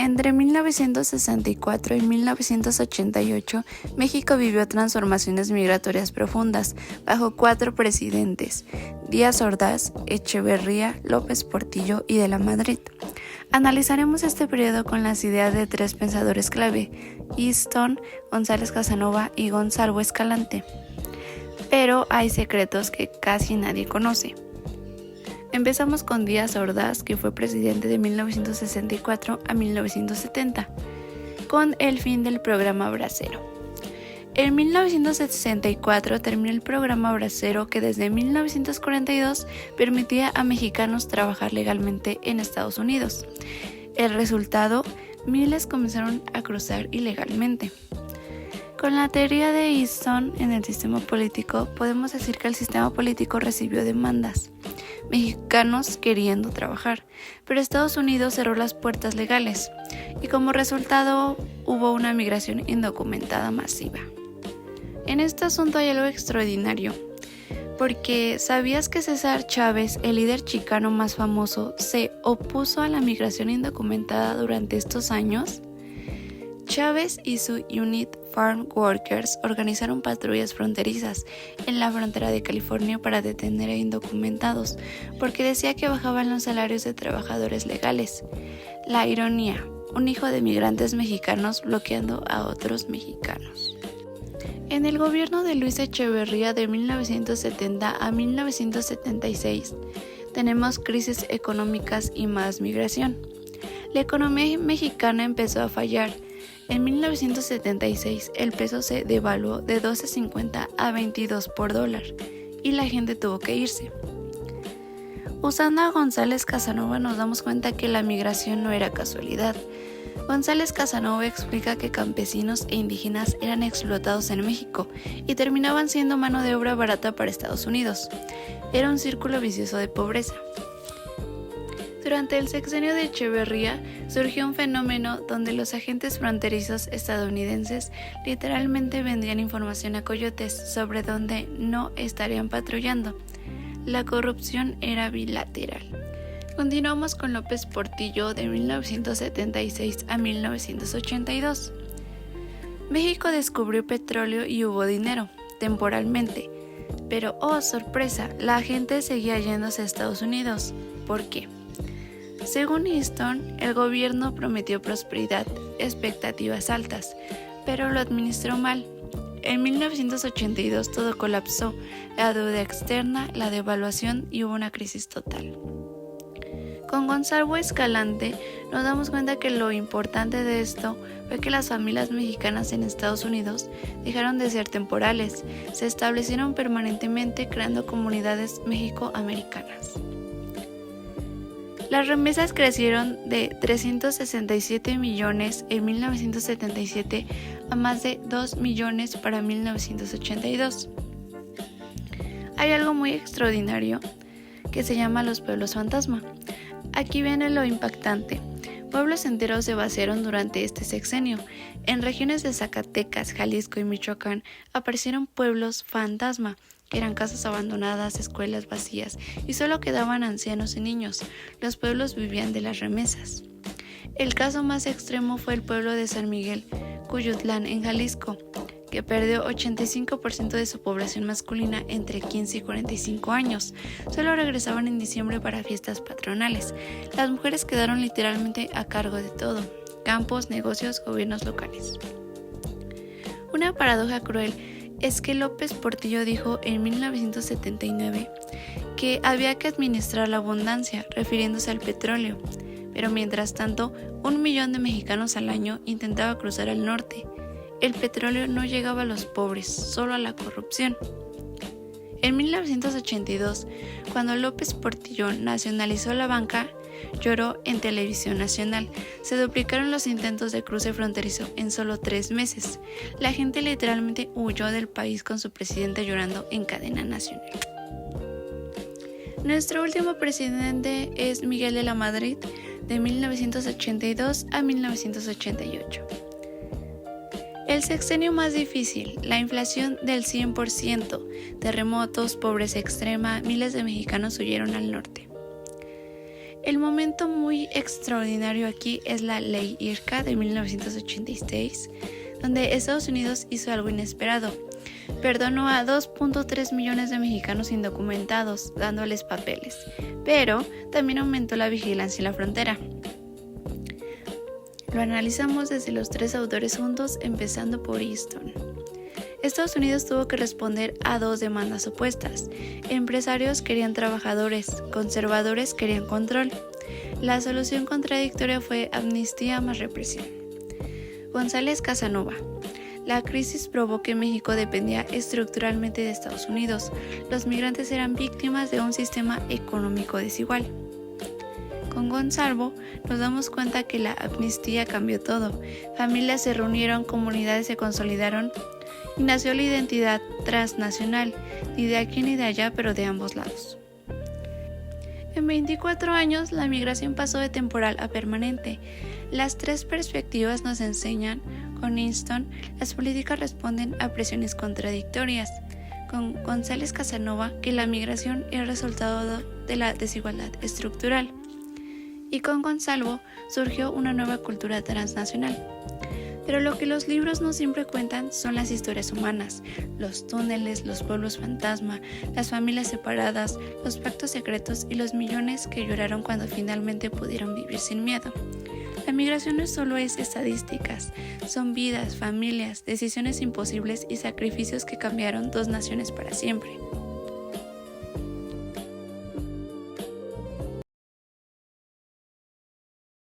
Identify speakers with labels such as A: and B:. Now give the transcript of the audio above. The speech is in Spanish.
A: Entre 1964 y 1988, México vivió transformaciones migratorias profundas bajo 4 presidentes: Díaz Ordaz, Echeverría, López Portillo y de la Madrid. Analizaremos este periodo con las ideas de 3 pensadores clave: Easton, González Casanova y Gonzalo Escalante. Pero hay secretos que casi nadie conoce. Empezamos con Díaz Ordaz, que fue presidente de 1964 a 1970, con el fin del programa Bracero. En 1964 terminó el programa Bracero, que desde 1942 permitía a mexicanos trabajar legalmente en Estados Unidos. El resultado, miles comenzaron a cruzar ilegalmente. Con la teoría de Easton en el sistema político, podemos decir que el sistema político recibió demandas, mexicanos queriendo trabajar, pero Estados Unidos cerró las puertas legales y como resultado hubo una migración indocumentada masiva. En este asunto hay algo extraordinario, porque ¿sabías que César Chávez, el líder chicano más famoso, se opuso a la migración indocumentada durante estos años? Chávez y su Unit Farm Workers organizaron patrullas fronterizas en la frontera de California para detener a indocumentados, porque decía que bajaban los salarios de trabajadores legales. La ironía: un hijo de migrantes mexicanos bloqueando a otros mexicanos. En el gobierno de Luis Echeverría de 1970 a 1976 tenemos crisis económicas y más migración. La economía mexicana empezó a fallar. En 1976 el peso se devaluó de 12.50 a 22 por dólar y la gente tuvo que irse. Usando a González Casanova nos damos cuenta que la migración no era casualidad. González Casanova explica que campesinos e indígenas eran explotados en México y terminaban siendo mano de obra barata para Estados Unidos. Era un círculo vicioso de pobreza. Durante el sexenio de Echeverría surgió un fenómeno donde los agentes fronterizos estadounidenses literalmente vendían información a coyotes sobre dónde no estarían patrullando. La corrupción era bilateral. Continuamos con López Portillo de 1976 a 1982. México descubrió petróleo y hubo dinero, temporalmente. Pero, oh sorpresa, la gente seguía yéndose a Estados Unidos. ¿Por qué? Según Easton, el gobierno prometió prosperidad, expectativas altas, pero lo administró mal. En 1982 todo colapsó, la deuda externa, la devaluación y hubo una crisis total. Con Gonzalo Escalante nos damos cuenta que lo importante de esto fue que las familias mexicanas en Estados Unidos dejaron de ser temporales, se establecieron permanentemente creando comunidades mexicoamericanas. Las remesas crecieron de 367 millones en 1977 a más de 2 millones para 1982. Hay algo muy extraordinario que se llama los pueblos fantasma. Aquí viene lo impactante. Pueblos enteros se vaciaron durante este sexenio. En regiones de Zacatecas, Jalisco y Michoacán aparecieron pueblos fantasma. Eran casas abandonadas, escuelas vacías y solo quedaban ancianos y niños. Los pueblos vivían de las remesas. El caso más extremo fue el pueblo de San Miguel, Cuyutlán, en Jalisco, que perdió 85% de su población masculina entre 15 y 45 años. Solo regresaban en diciembre para fiestas patronales. Las mujeres quedaron literalmente a cargo de todo: campos, negocios, gobiernos locales. Una paradoja cruel es que López Portillo dijo en 1979 que había que administrar la abundancia, refiriéndose al petróleo, pero mientras tanto 1 millón de mexicanos al año intentaba cruzar al norte. El petróleo no llegaba a los pobres, solo a la corrupción. En 1982, cuando López Portillo nacionalizó la banca, lloró en televisión nacional. Se duplicaron los intentos de cruce fronterizo en solo 3 meses. La gente literalmente huyó del país con su presidente llorando en cadena nacional. Nuestro último presidente es Miguel de la Madrid, de 1982 a 1988. El sexenio más difícil, la inflación del 100%, terremotos, pobreza extrema, miles de mexicanos huyeron al norte. El momento muy extraordinario aquí es la Ley IRCA de 1986, donde Estados Unidos hizo algo inesperado. Perdonó a 2.3 millones de mexicanos indocumentados, dándoles papeles, pero también aumentó la vigilancia en la frontera. Lo analizamos desde los tres autores juntos, empezando por Easton. Estados Unidos tuvo que responder a dos demandas opuestas. Empresarios querían trabajadores, conservadores querían control. La solución contradictoria fue amnistía más represión. González Casanova. La crisis probó que México dependía estructuralmente de Estados Unidos. Los migrantes eran víctimas de un sistema económico desigual. Con Gonzalo nos damos cuenta que la amnistía cambió todo. Familias se reunieron, comunidades se consolidaron y nació la identidad transnacional, ni de aquí ni de allá, pero de ambos lados. En 24 años, la migración pasó de temporal a permanente. Las tres perspectivas nos enseñan, con Easton, las políticas responden a presiones contradictorias. Con González Casanova, que la migración es resultado de la desigualdad estructural. Y con Gonzalo surgió una nueva cultura transnacional. Pero lo que los libros no siempre cuentan son las historias humanas, los túneles, los pueblos fantasma, las familias separadas, los pactos secretos y los millones que lloraron cuando finalmente pudieron vivir sin miedo. La migración no solo es estadísticas, son vidas, familias, decisiones imposibles y sacrificios que cambiaron dos naciones para siempre.